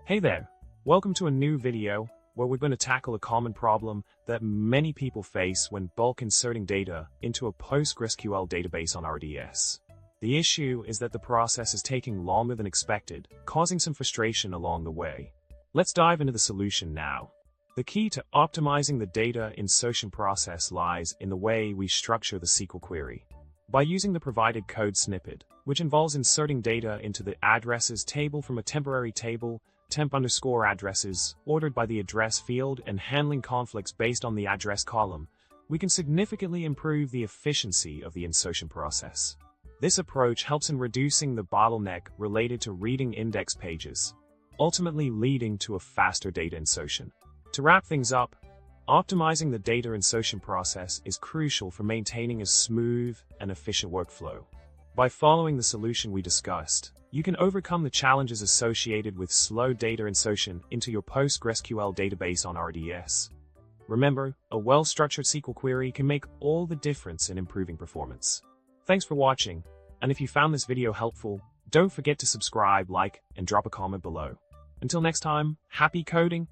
Hey there, welcome to a new video where we're going to tackle a common problem that many people face when bulk inserting data into a PostgreSQL database on RDS. The issue is that the process is taking longer than expected, causing some frustration along the way. Let's dive into the solution now. The key to optimizing the data insertion process lies in the way we structure the SQL query. By using the provided code snippet, which involves inserting data into the addresses table from a temporary table, temp_addresses, ordered by the address field, and handling conflicts based on the address column, we can significantly improve the efficiency of the insertion process. This approach helps in reducing the bottleneck related to reading index pages, ultimately leading to a faster data insertion. To wrap things up, optimizing the data insertion process is crucial for maintaining a smooth and efficient workflow. By following the solution we discussed, you can overcome the challenges associated with slow data insertion into your PostgreSQL database on RDS. Remember, a well-structured SQL query can make all the difference in improving performance. Thanks for watching, and if you found this video helpful, don't forget to subscribe, like, and drop a comment below. Until next time, happy coding!